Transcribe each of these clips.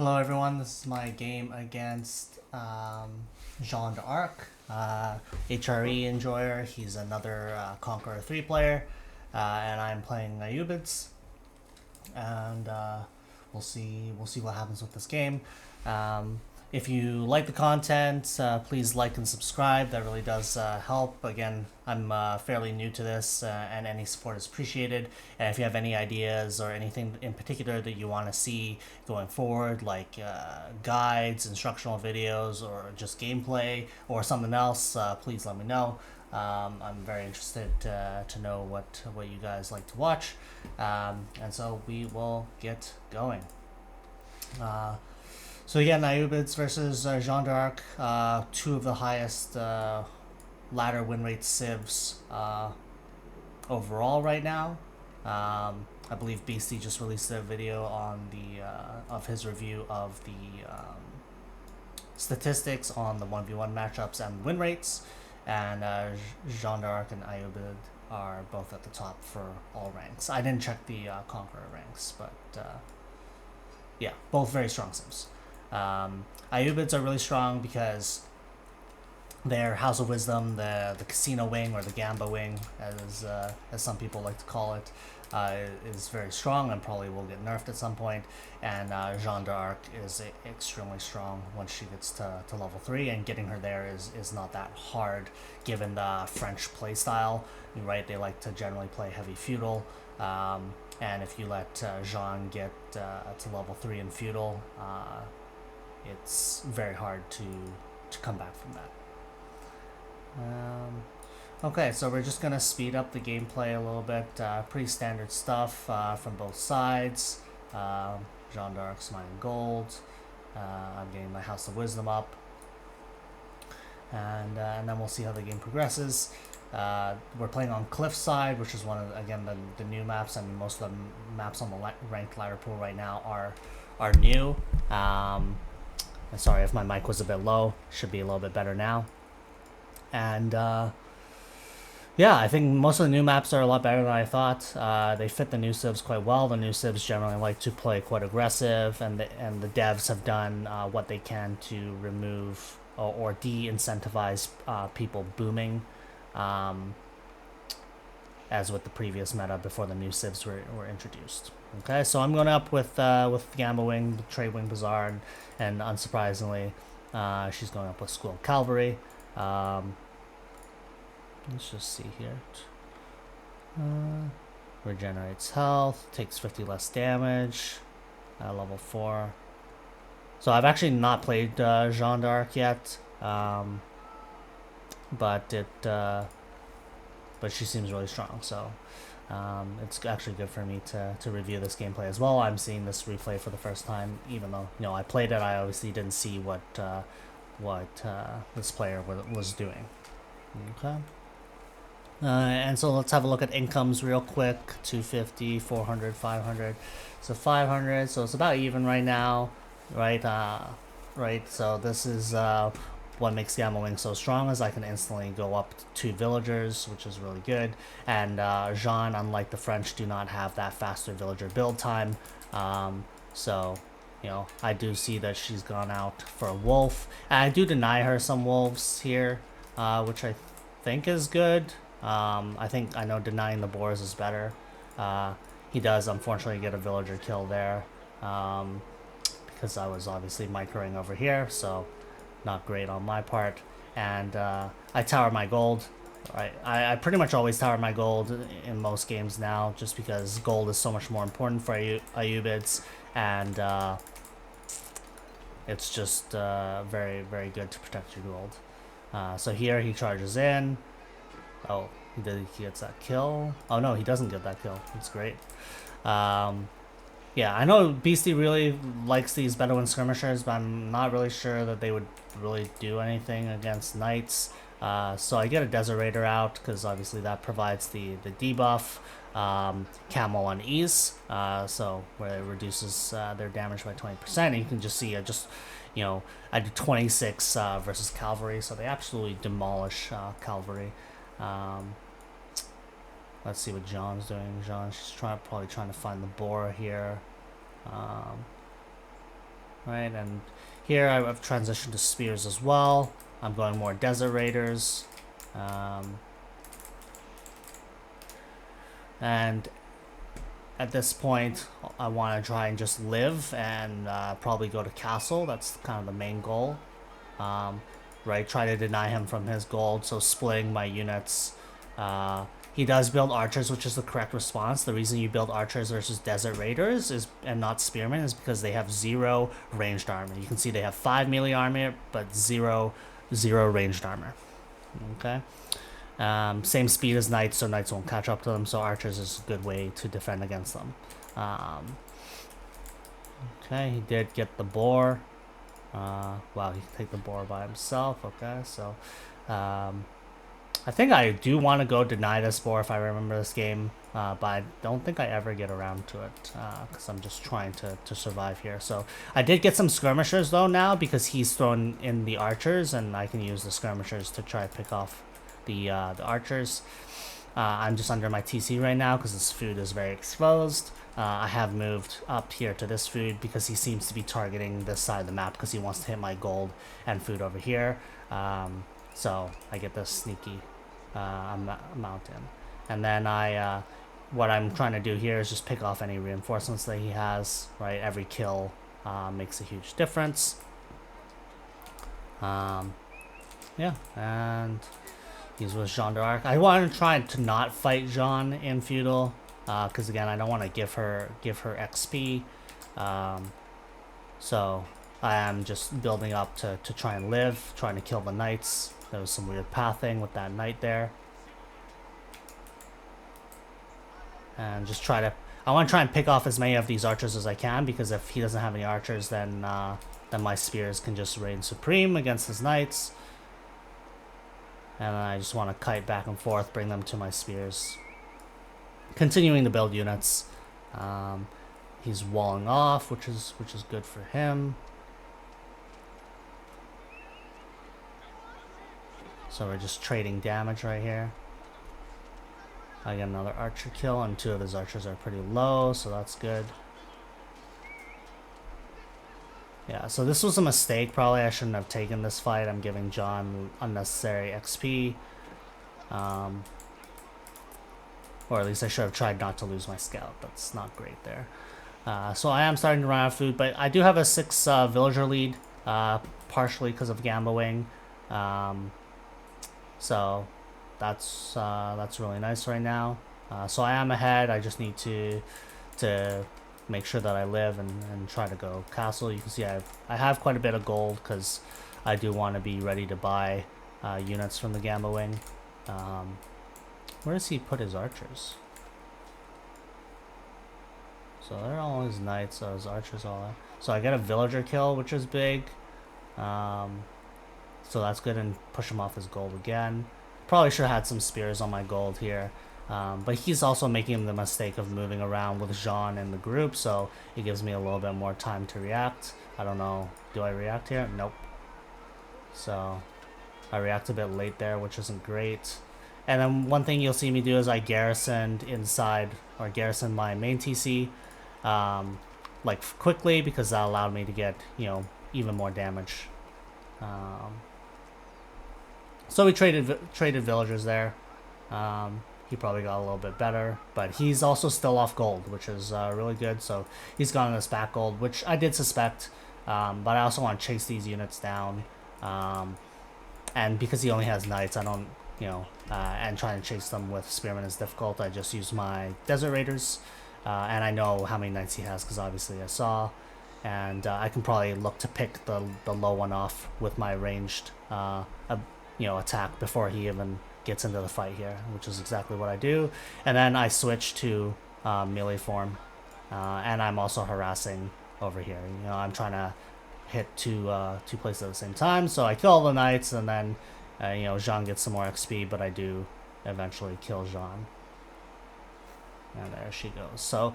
Hello everyone, this is my game against Jean d'Arc, HRE enjoyer. He's another Conqueror 3 player, and I'm playing Ayyubids, and we'll see what happens with this game. If you like the content, please like and subscribe. That really does help. Again, I'm fairly new to this, and any support is appreciated. And if you have any ideas or anything in particular that you want to see going forward, like guides, instructional videos, or just gameplay, or something else, please let me know. I'm very interested to know what you guys like to watch, and so we will get going. So again, Ayyubids versus Jean d'Arc, two of the highest ladder win rate civs overall right now. I believe BC just released a video on the of his review of the statistics on the 1v1 matchups and win rates, and Jean d'Arc and Ayyubid are both at the top for all ranks. I didn't check the Conqueror ranks, but yeah, both very strong civs. Ayyubids are really strong because their House of Wisdom, the casino wing or the Gamba wing, as some people like to call it, is very strong and probably will get nerfed at some point. And Jean d'Arc is extremely strong once she gets to level 3, and getting her there is not that hard given the French playstyle. Right, they like to generally play heavy feudal. And if you let Jean get to level 3 in feudal, it's very hard to come back from that. Okay, so we're just gonna speed up the gameplay a little bit. Pretty standard stuff from both sides. Jean d'Arc's mining gold. I'm getting my House of Wisdom up, and then we'll see how the game progresses. We're playing on Cliffside, which is one of the new maps. I mean, most of the maps on the ranked ladder pool right now are new. Sorry if my mic was a bit low. Should be a little bit better now. And yeah, I think most of the new maps are a lot better than I thought. They fit the new civs quite well. The new civs generally like to play quite aggressive, and the devs have done what they can to remove or de-incentivize people booming, as with the previous meta before the new civs were introduced. Okay, so I'm going up with Gamba Wing, Trade Wing Bazaar, and unsurprisingly, she's going up with School of Cavalry. Let's just see here. Regenerates health, takes 50 less damage at level 4. So I've actually not played Jean d'Arc yet, but she seems really strong. So it's actually good for me to review this gameplay as well. I'm seeing this replay for the first time, even though I played it. I obviously didn't see what this player was doing. Okay. And so let's have a look at incomes real quick. 250, 400, 500. So 500. So it's about even right now, right? Right. So this is what makes Gamma Wing so strong, is I can instantly go up to 2 villagers, which is really good. And Jean, unlike the French, do not have that faster villager build time. So I do see that she's gone out for a wolf. And I do deny her some wolves here, which I think is good. I know denying the boars is better. He does unfortunately get a villager kill there, because I was obviously microing over here, so not great on my part. And I tower my gold. Right, I pretty much always tower my gold in most games now, just because gold is so much more important for Ayyubids, and it's just very, very good to protect your gold. So here he charges in. Oh, he gets that kill. Oh no, he doesn't get that kill. That's great. Yeah, I know Beastie really likes these Bedouin skirmishers, but I'm not really sure that they would really do anything against knights. So I get a Desert Raider out, because obviously that provides the debuff. Camel on ease, so where it reduces their damage by 20%. And you can just see I do 26 versus cavalry, so they absolutely demolish cavalry. Let's see what John's doing. She's probably trying to find the boar here. right? And here I've transitioned to spears as well. I'm going more desert raiders. And at this point, I want to try and just live and probably go to castle. That's kind of the main goal. Right, try to deny him from his gold, so splitting my units. He does build archers, which is the correct response. The reason you build archers versus desert raiders is and not spearmen is because they have 0 ranged armor. You can see they have 5 melee armor, but 0 ranged armor. Okay. Same speed as knights, so knights won't catch up to them, so archers is a good way to defend against them. Okay, he did get the boar. Wow, he can take the boar by himself. Okay, so I think I do want to go deny this boar if I remember this game, but I don't think I ever get around to it because I'm just trying to survive here. So I did get some skirmishers though now because he's thrown in the archers, and I can use the skirmishers to try to pick off the archers. I'm just under my TC right now because this food is very exposed. I have moved up here to this food because he seems to be targeting this side of the map because he wants to hit my gold and food over here. So I get this sneaky mountain. And then what I'm trying to do here is just pick off any reinforcements that he has, right? Every kill makes a huge difference. Yeah, and he's with Jeanne d'Arc. I want to try to not fight Jeanne in feudal, because again, I don't want to give her XP. So I am just building up to try and live, trying to kill the knights. There was some weird pathing with that knight there. And just I want to try and pick off as many of these archers as I can, because if he doesn't have any archers, then my spears can just reign supreme against his knights. And I just want to kite back and forth, bring them to my spears. Continuing to build units. He's walling off, which is good for him. So we're just trading damage right here. I get another archer kill, and 2 of his archers are pretty low, so that's good. Yeah, so this was a mistake. Probably I shouldn't have taken this fight. I'm giving John unnecessary XP. Or at least I should have tried not to lose my scout. That's not great there. So I am starting to run out of food, but I do have a 6 villager lead, partially because of Gambawing. So that's really nice right now. So I am ahead. I just need to make sure that I live and try to go castle. You can see I have quite a bit of gold because I do want to be ready to buy units from the Gamma Wing. Where does he put his archers? So they're all his knights, so his archers all are. So I get a villager kill, which is big. So that's good, and push him off his gold again. Probably should have had some spears on my gold here. But he's also making the mistake of moving around with Jean in the group, so it gives me a little bit more time to react. I don't know, do I react here? Nope. So I react a bit late there, which isn't great. And then one thing you'll see me do is I garrisoned inside, or garrisoned my main TC, like quickly, because that allowed me to get, you know, even more damage. So we traded villagers there. He probably got a little bit better, but he's also still off gold, which is really good. So he's gotten this back gold, which I did suspect, but I also want to chase these units down. And because he only has knights, I don't, you know, and trying to chase them with spearmen is difficult. I just use my desert raiders, and I know how many knights he has because obviously I saw, and I can probably look to pick the low one off with my ranged, you know, attack before he even gets into the fight here, which is exactly what I do. And then I switch to melee form, and I'm also harassing over here. You know, I'm trying to hit two places at the same time, so I kill all the knights, and then you know, Jean gets some more XP, but I do eventually kill Jean. And there she goes. So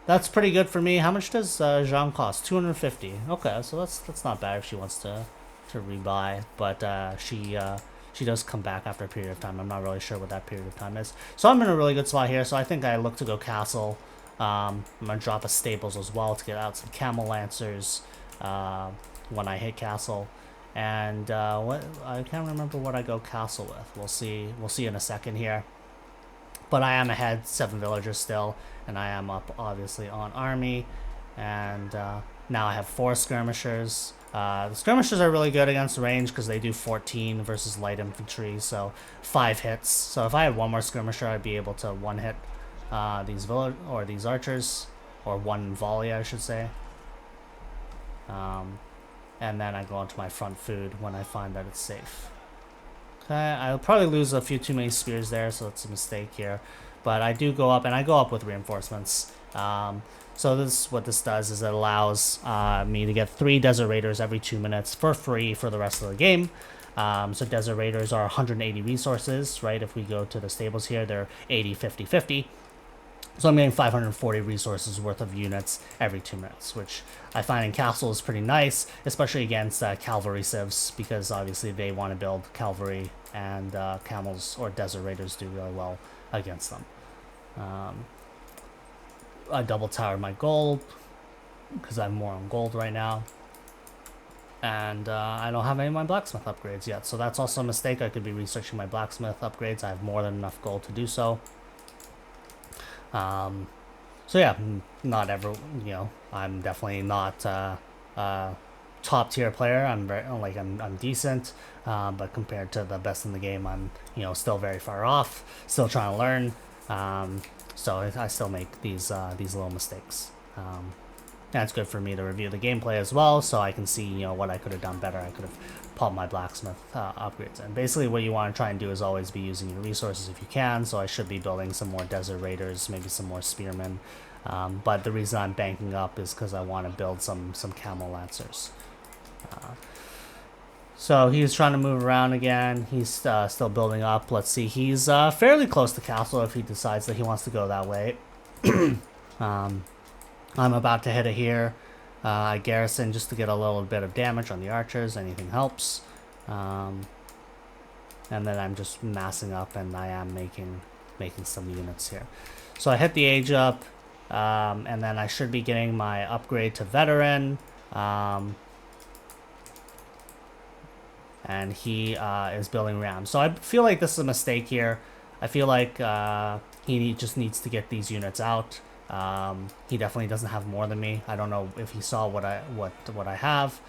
that's pretty good for me. How much does Jean cost? 250. Okay, so that's not bad if she wants to rebuy, but she does come back after a period of time. I'm not really sure what that period of time is. So I'm in a really good spot here. So I think I look to go castle. I'm gonna drop a stables as well to get out some camel lancers. when I hit castle. And what I can't remember what I go castle with. We'll see. We'll see in a second here. But I am ahead 7 villagers still, and I am up obviously on army. And now I have 4 skirmishers. The skirmishers are really good against range because they do 14 versus light infantry, so 5 hits. So if I had one more skirmisher, I'd be able to one hit these archers, or one volley, I should say. And then I go onto my front food when I find that it's safe. Okay, I'll probably lose a few too many spears there, so it's a mistake here. But I do go up, and I go up with reinforcements. So what this does is it allows me to get 3 Desert Raiders every 2 minutes for free for the rest of the game. So Desert Raiders are 180 resources, right? If we go to the stables here, they're 80, 50, 50. So I'm getting 540 resources worth of units every 2 minutes, which I find in castle is pretty nice, especially against cavalry civs, because obviously they want to build cavalry, and camels or Desert Raiders do really well against them. I double tower my gold because I'm more on gold right now, and I don't have any of my blacksmith upgrades yet, so that's also a mistake. I could be researching my blacksmith upgrades. I have more than enough gold to do so. So yeah, not ever, I'm definitely not top tier player. I'm decent, but compared to the best in the game, I'm still very far off. Still trying to learn. So I still make these little mistakes. That's good for me to review the gameplay as well, so I can see what I could have done better. I could have popped my blacksmith upgrades. And basically what you want to try and do is always be using your resources if you can, so I should be building some more Desert Raiders, maybe some more Spearmen. But the reason I'm banking up is because I want to build some Camel Lancers. So he's trying to move around again. He's still building up. Let's see. He's fairly close to castle if he decides that he wants to go that way. I'm about to hit it here. I garrison just to get a little bit of damage on the archers. Anything helps. And then I'm just massing up, and I am making some units here. So I hit the age up, and then I should be getting my upgrade to veteran. And he is building rams. So I feel like this is a mistake here. I feel like he just needs to get these units out. He definitely doesn't have more than me. I don't know if he saw what I have.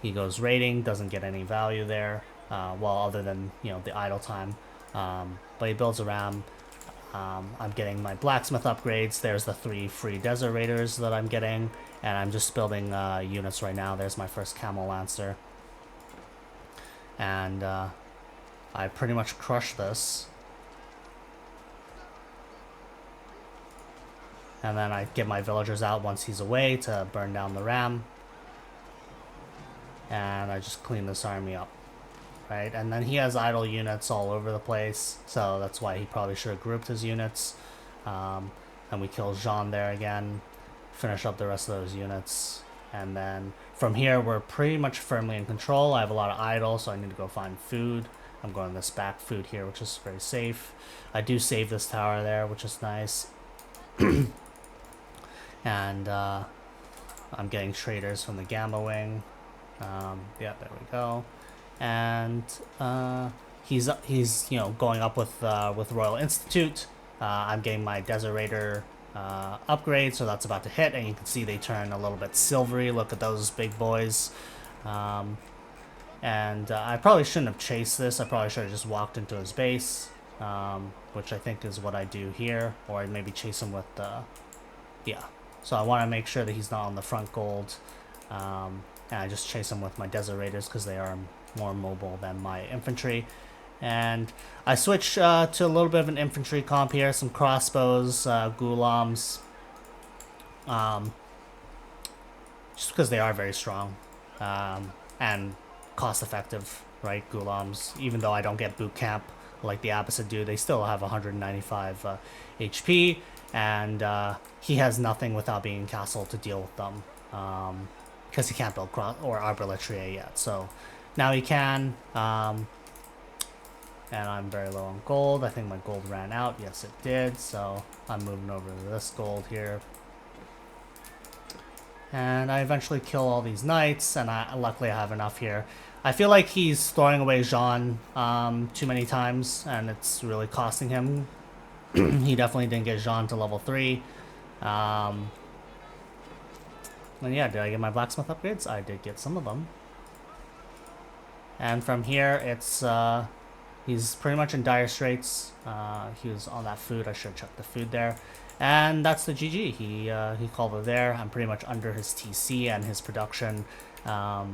He goes raiding, doesn't get any value there. Well, other than the idle time. But he builds a ram. I'm getting my blacksmith upgrades. There's the 3 free Desert Raiders that I'm getting, and I'm just building units right now. There's my first Camel Lancer, and I pretty much crushed this. And then I get my villagers out once he's away to burn down the ram, and I just clean this army up. Right, and then he has idle units all over the place, so that's why he probably should have grouped his units. And we kill Jean there again, finish up the rest of those units, and then from here we're pretty much firmly in control. I have a lot of idle, so I need to go find food. I'm going this back food here, which is very safe. I do save this tower there, which is nice. And I'm getting traders from the Gamma Wing. Yeah, there we go. And he's going up with Royal Institute. I'm getting my Desert Raider upgrade, so that's about to hit, and you can see they turn a little bit silvery. Look at those big boys. And I probably shouldn't have chased this. I probably should have just walked into his base, which I think is what I do here, or I maybe chase him with yeah. So I want to make sure that he's not on the front gold, and I just chase him with my Desert Raiders because they are more mobile than my infantry. And I switch to a little bit of an infantry comp here, some crossbows, ghulams, just because they are very strong and cost effective, right? Ghulams, even though I don't get boot camp like the Abbassid do, they still have 195 HP, and he has nothing without being in castle to deal with them, because he can't build arbaletier yet. So now he can, and I'm very low on gold. I think my gold ran out. Yes, it did. So I'm moving over to this gold here. And I eventually kill all these knights, and luckily I have enough here. I feel like he's throwing away Jean too many times, and it's really costing him. He definitely didn't get Jean to level 3. And yeah, did I get my blacksmith upgrades? I did get some of them. And from here, it's he's pretty much in dire straits. He was on that food. I should have checked the food there. And that's the GG. He called it there. I'm pretty much under his TC and his production. So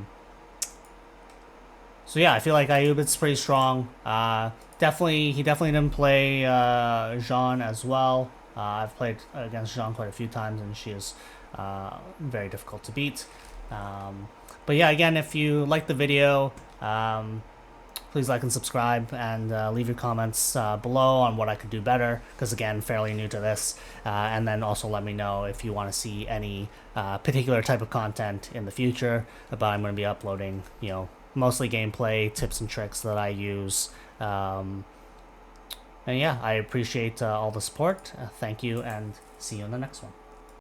yeah, I feel like Ayyubids pretty strong. He definitely didn't play Jean as well. I've played against Jean quite a few times, and she is very difficult to beat. But yeah, again, if you like the video, please like and subscribe, and leave your comments below on what I could do better, because again, fairly new to this. And then also let me know if you want to see any particular type of content in the future. But I'm going to be uploading, mostly gameplay, tips and tricks that I use. And yeah, I appreciate all the support. Thank you, and see you in the next one.